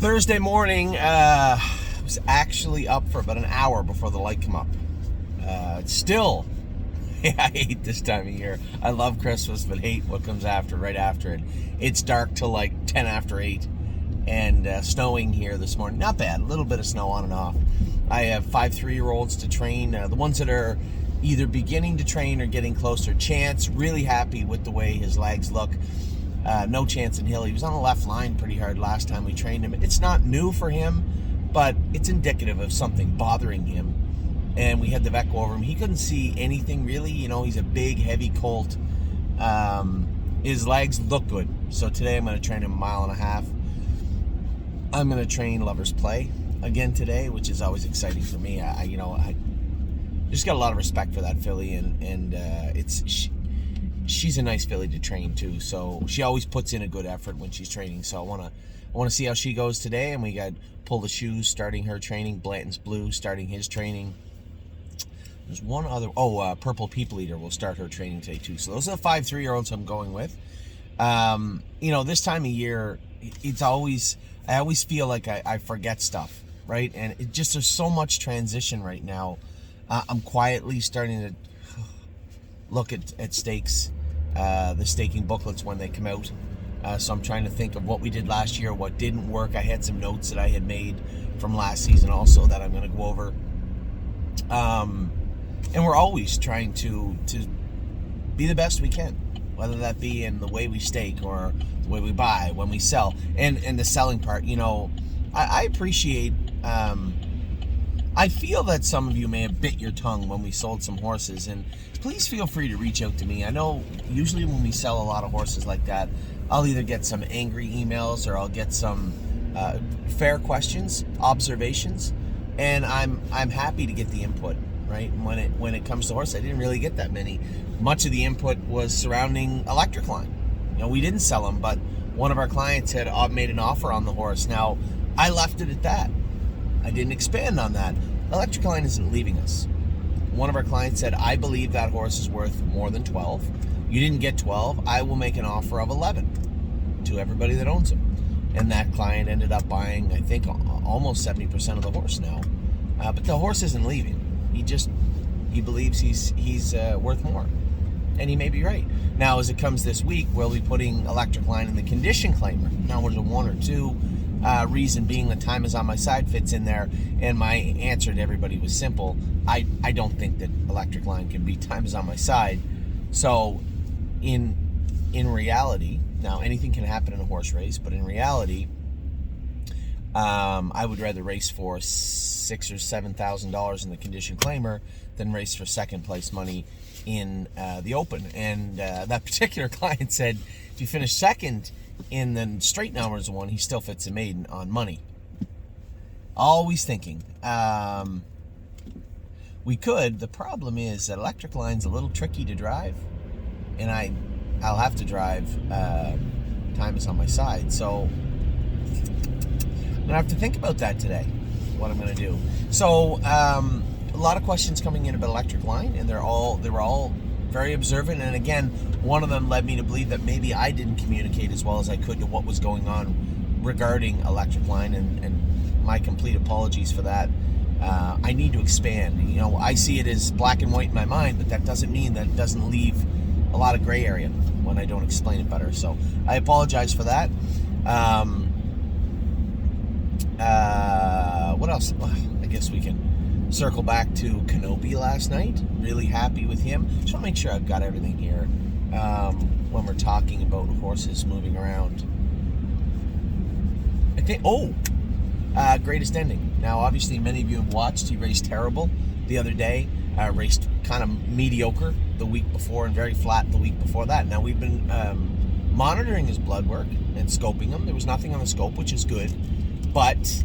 Thursday morning, was actually up for about an hour before the light came up. Still, I hate this time of year. I love Christmas, but hate what comes right after it. It's dark till like 10 after 8, and snowing here this morning. Not bad, a little bit of snow on and off. I have 5 3-year-olds to train. The ones that are either beginning to train or getting closer. Chance, really happy with the way his legs look. No chance in Hill. He was on the left line pretty hard last time we trained him. It's not new for him, but it's indicative of something bothering him. And we had the vet go over him. He couldn't see anything really. You know, he's a big, heavy colt. His legs look good. So today I'm going to train him 1.5 miles. I'm going to train Lover's Play again today, which is always exciting for me. I just got a lot of respect for that filly, and she's a nice filly to train too. So she always puts in a good effort when she's training. So I want to see how she goes today. And we got Pull the Shoes starting her training. Blanton's Blue starting his training. There's one other. Purple People Eater will start her training today too. So those are the 5 3-year-olds I'm going with. This time of year, I always feel like I forget stuff, right? And there's so much transition right now. I'm quietly starting to look at stakes, the staking booklets when they come out. So I'm trying to think of what we did last year, what didn't work. I had some notes that I had made from last season also that I'm going to go over. And we're always trying to be the best we can, whether that be in the way we stake or the way we buy, when we sell, and the selling part. I appreciate. I feel that some of you may have bit your tongue when we sold some horses, and please feel free to reach out to me. I know usually when we sell a lot of horses like that, I'll either get some angry emails or I'll get some fair questions, observations, and I'm happy to get the input. Right, when it comes to horse, I didn't really get that many. Much of the input was surrounding Electric Line. We didn't sell him, but one of our clients had made an offer on the horse. Now, I left it at that. I didn't expand on that. Electric Line isn't leaving us. One of our clients said, I believe that horse is worth more than 12. You didn't get 12. I will make an offer of 11 to everybody that owns him. And that client ended up buying, I think, almost 70% of the horse now. But the horse isn't leaving. He believes he's worth more. And he may be right. Now, as it comes this week, we'll be putting Electric Line in the condition claimer. Now, there's a 1 or 2 reason being that Time Is On My Side fits in there. And my answer to everybody was simple. I don't think that Electric Line can beat Time Is On My Side. So, in reality, now anything can happen in a horse race, but in reality, I would rather race for $6,000 or $7,000 in the condition claimer than race for second place money in the open. And that particular client said, if you finish second in the straight numbers one, he still fits a maiden on money. Always thinking. We could. The problem is that Electric Line's a little tricky to drive, and I'll have to drive Time Is On My Side. So I'm going to have to think about that today, what I'm going to do. So, a lot of questions coming in about Electric Line, and they were all very observant. And again, one of them led me to believe that maybe I didn't communicate as well as I could to what was going on regarding Electric Line, and my complete apologies for that. I need to expand. I see it as black and white in my mind, but that doesn't mean that it doesn't leave a lot of gray area when I don't explain it better. So I apologize for that. What else? I guess we can circle back to Kenobi last night. Really happy with him. Just want to make sure I've got everything here when we're talking about horses moving around. I think, greatest ending. Now, obviously, many of you have watched. He raced terrible the other day. Raced kind of mediocre the week before and very flat the week before that. Now, we've been monitoring his blood work and scoping him. There was nothing on the scope, which is good. But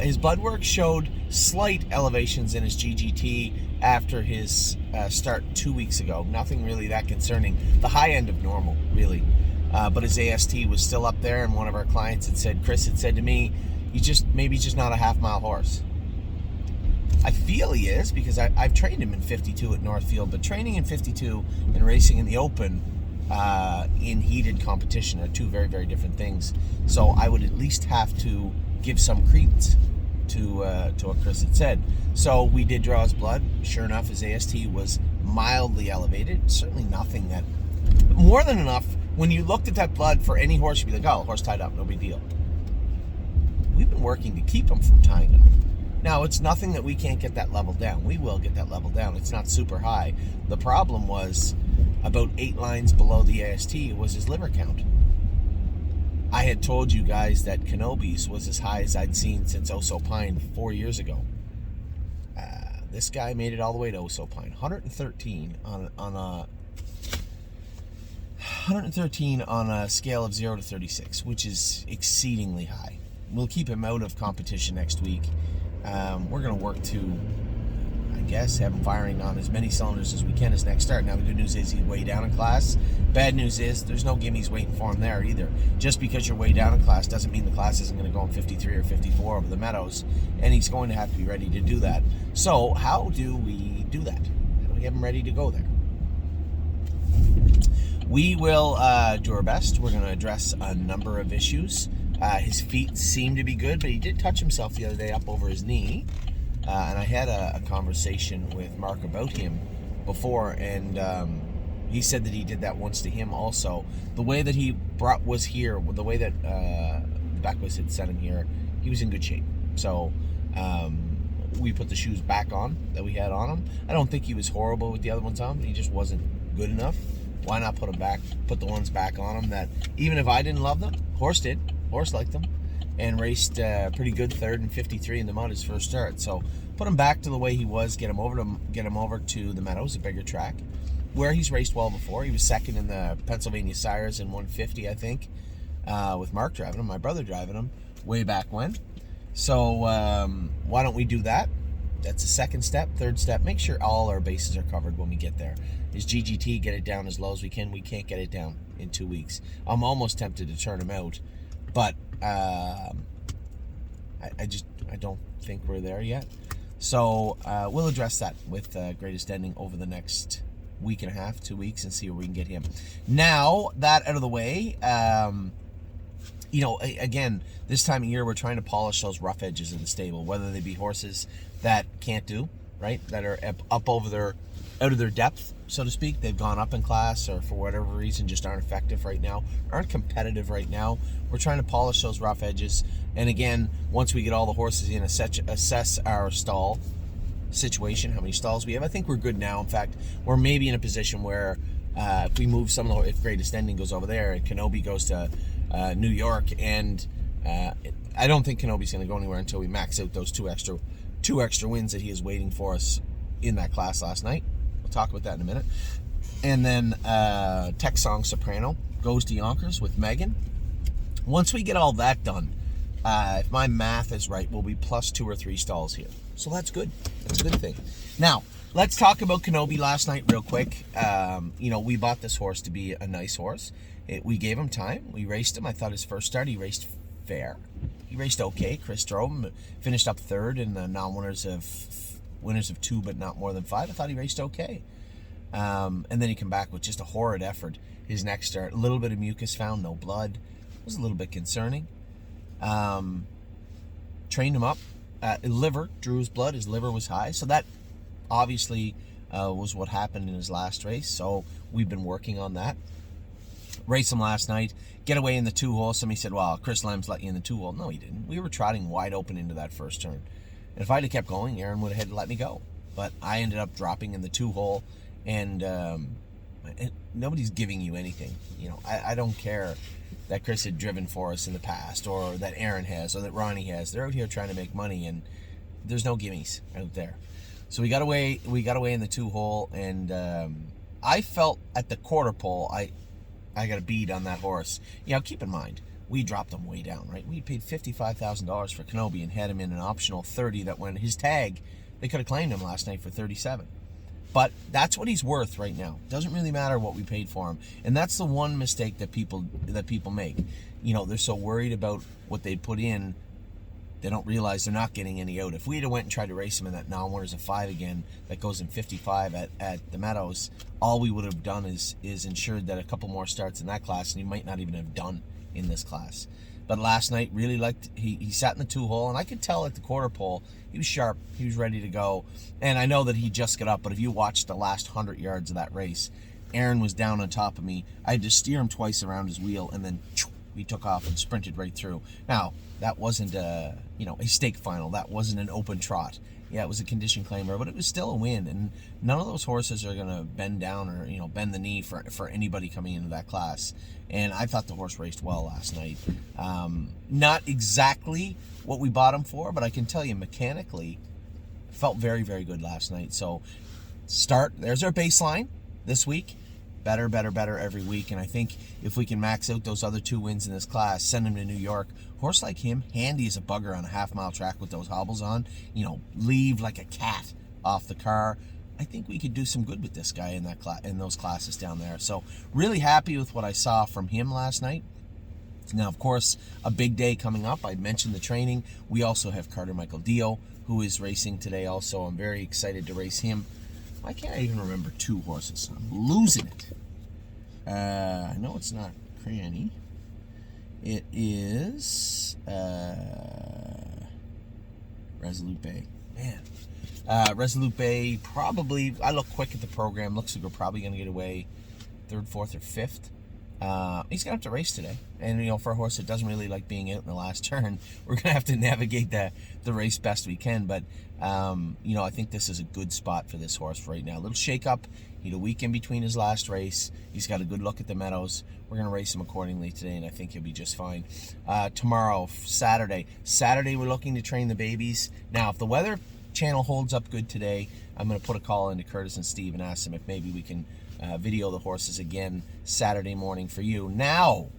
his blood work showed slight elevations in his GGT after his start 2 weeks ago. Nothing really that concerning. The high end of normal, really. But his AST was still up there, and one of our clients had said, Chris had said to me, he's maybe just not a half-mile horse. I feel he is, because I've trained him in 52 at Northfield, but training in 52 and racing in the open in heated competition are two very, very different things. So I would at least have to give some credence to what Chris had said. So we did draw his blood. Sure enough, his AST was mildly elevated. Certainly nothing that, more than enough. When you looked at that blood for any horse, you'd be like, oh, horse tied up, no big deal. We've been working to keep him from tying up. Now, it's nothing that we can't get that level down. We will get that level down. It's not super high. The problem was about 8 lines below the AST was his liver count. I had told you guys that Kenobi's was as high as I'd seen since Osopine 4 years ago. This guy made it all the way to Osopine. 113 on a scale of 0 to 36, which is exceedingly high. We'll keep him out of competition next week. We're going to work to, I guess, have him firing on as many cylinders as we can his next start. Now, the good news is he's way down in class. Bad news is there's no gimmies waiting for him there either. Just because you're way down in class doesn't mean the class isn't going to go in 53 or 54 over the Meadows, and he's going to have to be ready to do that. So how do we do that? How do we have him ready to go there? We will do our best. We're going to address a number of issues. His feet seem to be good, but he did touch himself the other day up over his knee. And I had a conversation with Mark about him before, and he said that he did that once to him also. The way that he was here, the way that Beckwith had sent him here, he was in good shape. So we put the shoes back on that we had on him. I don't think he was horrible with the other ones on, but he just wasn't good enough. Why not put the ones back on him that, even if I didn't love them, Horse did. Horse liked them and raced pretty good third and 53 in the mud his first start. So put him back to the way he was, get him over to the Meadows, a bigger track, where he's raced well before. He was second in the Pennsylvania Sires in 150, I think, with Mark driving him, my brother driving him, way back when. So why don't we do that? That's the second step. Third step, make sure all our bases are covered when we get there. Is GGT, get it down as low as we can. We can't get it down in 2 weeks. I'm almost tempted to turn him out, but I don't think we're there yet. So we'll address that with Greatest Ending over the next week and a half, 2 weeks, and see where we can get him. Now, that out of the way, again, this time of year, we're trying to polish those rough edges of the stable, whether they be horses that can't do, right, that are up over out of their depth, so to speak. They've gone up in class, or for whatever reason just aren't effective right now, aren't competitive right now. We're trying to polish those rough edges. And again, once we get all the horses in, assess our stall situation, how many stalls we have. I think we're good now. In fact, we're maybe in a position where if we move some of the, if Greatest Ending goes over there and Kenobi goes to New York, and I don't think Kenobi's going to go anywhere until we max out those two extra wins that he is waiting for us in that class last night. We'll talk about that in a minute. And then Tech Song Soprano goes to Yonkers with Megan. Once we get all that done, if my math is right, we'll be plus 2 or 3 stalls here. So that's good. That's a good thing. Now, let's talk about Kenobi last night real quick. We bought this horse to be a nice horse. We gave him time. We raced him. I thought his first start, he raced fair. He raced okay. Chris drove him, finished up third in the non-winners of 2, but not more than 5. I thought he raced okay. And then he came back with just a horrid effort. His next start, a little bit of mucus found, no blood. It was a little bit concerning. Trained him up. Liver, drew his blood. His liver was high. So that obviously was what happened in his last race. So we've been working on that. Raced him last night. Get away in the 2-hole. Somebody said, well, Chris Lem's let you in the 2-hole. No, he didn't. We were trotting wide open into that first turn. And if I'd have kept going, Aaron would have had to let me go. But I ended up dropping in the 2-hole, and nobody's giving you anything. I don't care that Chris had driven for us in the past, or that Aaron has, or that Ronnie has. They're out here trying to make money, and there's no gimmies out there. So we got away in the 2-hole, and I felt at the quarter pole, I got a bead on that horse. Keep in mind, we dropped him way down, right? We paid $55,000 for Kenobi and had him in an optional 30 that when his tag, they could have claimed him last night for 37. But that's what he's worth right now. Doesn't really matter what we paid for him. And that's the one mistake that people make. They're so worried about what they put in, they don't realize they're not getting any out. If we'd have went and tried to race him in that non-winners of 5 again, that goes in 55 at the Meadows, all we would have done is ensured that a couple more starts in that class, and he might not even have done in this class. But last night, really liked, he sat in the 2-hole, and I could tell at the quarter pole, he was sharp. He was ready to go. And I know that he just got up, but if you watched the last 100 yards of that race, Aaron was down on top of me. I had to steer him twice around his wheel, and then we took off and sprinted right through. Now, that wasn't a stake final. That wasn't an open trot. Yeah, it was a condition claimer, but it was still a win, and none of those horses are going to bend down or bend the knee for anybody coming into that class. And I thought the horse raced well last night. Not exactly what we bought him for, but I can tell you mechanically, felt very, very good last night. So there's our baseline this week. Better every week. And I think if we can max out those other 2 wins in this class, send him to New York, horse like him, handy as a bugger on a half-mile track with those hobbles on, leave like a cat off the car. I think we could do some good with this guy in those classes down there. So really happy with what I saw from him last night. Now, of course, a big day coming up. I mentioned the training. We also have Carter-Michael Dio, who is racing today also. I'm very excited to race him. Why can't I even remember 2 horses? I'm losing it. I know it's not Cranny. It is Resolute Bay. Man. Resolute Bay, probably, I look quick at the program. Looks like we're probably going to get away 3rd, 4th, or 5th. He's going to have to race today. And, for a horse that doesn't really like being out in the last turn, we're going to have to navigate the race best we can. But, I think this is a good spot for this horse right now. A little shake-up. He had a week in between his last race. He's got a good look at the meadows. We're going to race him accordingly today, and I think he'll be just fine. Tomorrow, Saturday. Saturday, we're looking to train the babies. Now, if the weather channel holds up good today, I'm going to put a call into Curtis and Steve and ask them if maybe we can video the horses again Saturday morning for you. Now,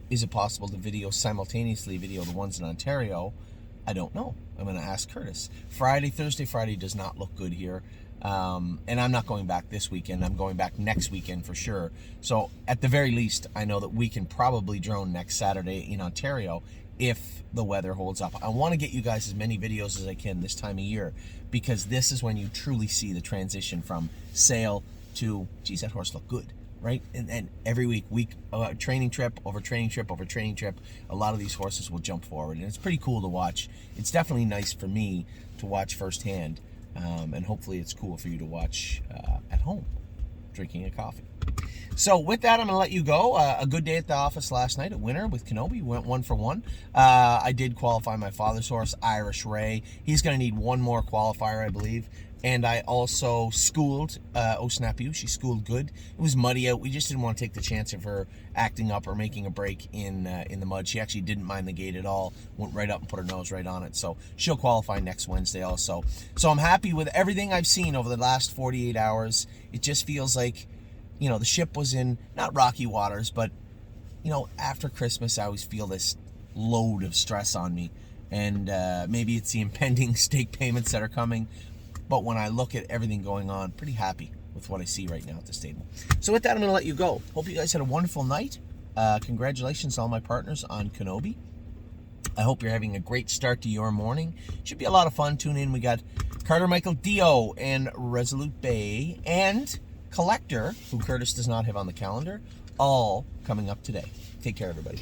is it possible to simultaneously video the ones in Ontario? I don't know. I'm going to ask Curtis. Thursday, Friday does not look good here. And I'm not going back this weekend. I'm going back next weekend for sure. So at the very least, I know that we can probably drone next Saturday in Ontario if the weather holds up. I want to get you guys as many videos as I can this time of year, because this is when you truly see the transition from sale to, geez, that horse looked good, right? And every week, training trip over training trip over training trip, a lot of these horses will jump forward, and it's pretty cool to watch. It's definitely nice for me to watch firsthand, and hopefully it's cool for you to watch at home, drinking a coffee. So with that, I'm going to let you go. A good day at the office last night at Winter with Kenobi. We went 1 for 1. I did qualify my father's horse, Irish Ray. He's going to need one more qualifier, I believe. And I also schooled Oh Snap You. She schooled good. It was muddy out. We just didn't want to take the chance of her acting up or making a break in the mud. She actually didn't mind the gate at all. Went right up and put her nose right on it. So she'll qualify next Wednesday also. So I'm happy with everything I've seen over the last 48 hours. It just feels like, the ship was in, not rocky waters, but, after Christmas, I always feel this load of stress on me. And maybe it's the impending stake payments that are coming. But when I look at everything going on, pretty happy with what I see right now at the stable. So with that, I'm going to let you go. Hope you guys had a wonderful night. Congratulations to all my partners on Kenobi. I hope you're having a great start to your morning. Should be a lot of fun. Tune in. We got Carter-Michael Dio and Resolute Bay and Collector, who Curtis does not have on the calendar, all coming up today. Take care, everybody.